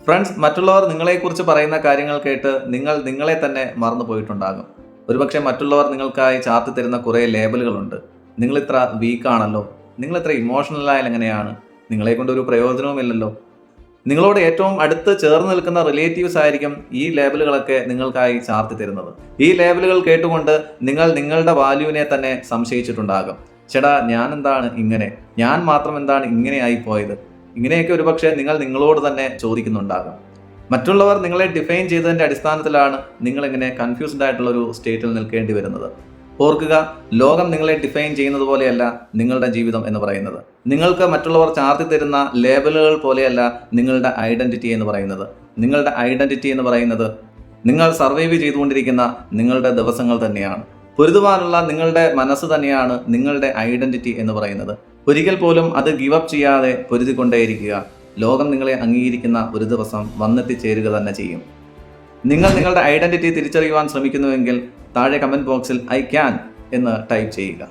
Friends, മറ്റുള്ളവർ നിങ്ങളെക്കുറിച്ച് പറയുന്ന കാര്യങ്ങൾ കേട്ട് നിങ്ങൾ നിങ്ങളെ തന്നെ മറന്നു പോയിട്ടുണ്ടാകും. ഒരുപക്ഷെ മറ്റുള്ളവർ നിങ്ങൾക്കായി ചാർത്തി തരുന്ന കുറേ ലേബലുകളുണ്ട്. നിങ്ങളിത്ര വീക്കാണല്ലോ, നിങ്ങളിത്ര ഇമോഷണലായാൽ എങ്ങനെയാണ്, നിങ്ങളെ കൊണ്ട് ഒരു പ്രയോജനവുമില്ലല്ലോ. നിങ്ങളോട് ഏറ്റവും അടുത്ത് ചേർന്ന് നിൽക്കുന്ന റിലേറ്റീവ്സ് ആയിരിക്കും ഈ ലേബലുകളൊക്കെ നിങ്ങൾക്കായി ചാർത്തി തരുന്നത്. ഈ ലേബലുകൾ കേട്ടുകൊണ്ട് നിങ്ങൾ നിങ്ങളുടെ വാല്യൂവിനെ തന്നെ സംശയിച്ചിട്ടുണ്ടാകും. ചേടാ, ഞാൻ എന്താണ് ഇങ്ങനെ, ഞാൻ മാത്രം എന്താണ് ഇങ്ങനെയായി പോയത്, ഇങ്ങനെയൊക്കെ ഒരുപക്ഷെ നിങ്ങൾ നിങ്ങളോട് തന്നെ ചോദിക്കുന്നുണ്ടാകാം. മറ്റുള്ളവർ നിങ്ങളെ ഡിഫൈൻ ചെയ്തതിൻ്റെ അടിസ്ഥാനത്തിലാണ് നിങ്ങളിങ്ങനെ കൺഫ്യൂസ്ഡ് ആയിട്ടുള്ള ഒരു സ്റ്റേറ്റിൽ നിൽക്കേണ്ടി വരുന്നത്. ഓർക്കുക, ലോകം നിങ്ങളെ ഡിഫൈൻ ചെയ്യുന്നത് പോലെയല്ല നിങ്ങളുടെ ജീവിതം എന്ന് പറയുന്നത്. നിങ്ങൾക്ക് മറ്റുള്ളവർ ചാർത്തി തരുന്ന ലേബലുകൾ പോലെയല്ല നിങ്ങളുടെ ഐഡന്റിറ്റി എന്ന് പറയുന്നത്. നിങ്ങളുടെ ഐഡന്റിറ്റി എന്ന് പറയുന്നത് നിങ്ങൾ സർവൈവ് ചെയ്തുകൊണ്ടിരിക്കുന്ന നിങ്ങളുടെ ദിവസങ്ങൾ തന്നെയാണ്. പൊരുതുവാനുള്ള നിങ്ങളുടെ മനസ്സ് തന്നെയാണ് നിങ്ങളുടെ ഐഡന്റിറ്റി എന്ന് പറയുന്നത്. ഒരിക്കൽ പോലും അത് ഗിവ് അപ്പ് ചെയ്യാതെ പൊരുതിക്കൊണ്ടേയിരിക്കുക. ലോകം നിങ്ങളെ അംഗീകരിക്കുന്ന ഒരു ദിവസം വന്നെത്തിച്ചേരുക തന്നെ ചെയ്യും. നിങ്ങൾ നിങ്ങളുടെ ഐഡന്റിറ്റി തിരിച്ചറിയുവാൻ ശ്രമിക്കുന്നുവെങ്കിൽ താഴെ കമന്റ് ബോക്സിൽ "ഐ ക്യാൻ" എന്ന് ടൈപ്പ് ചെയ്യുക.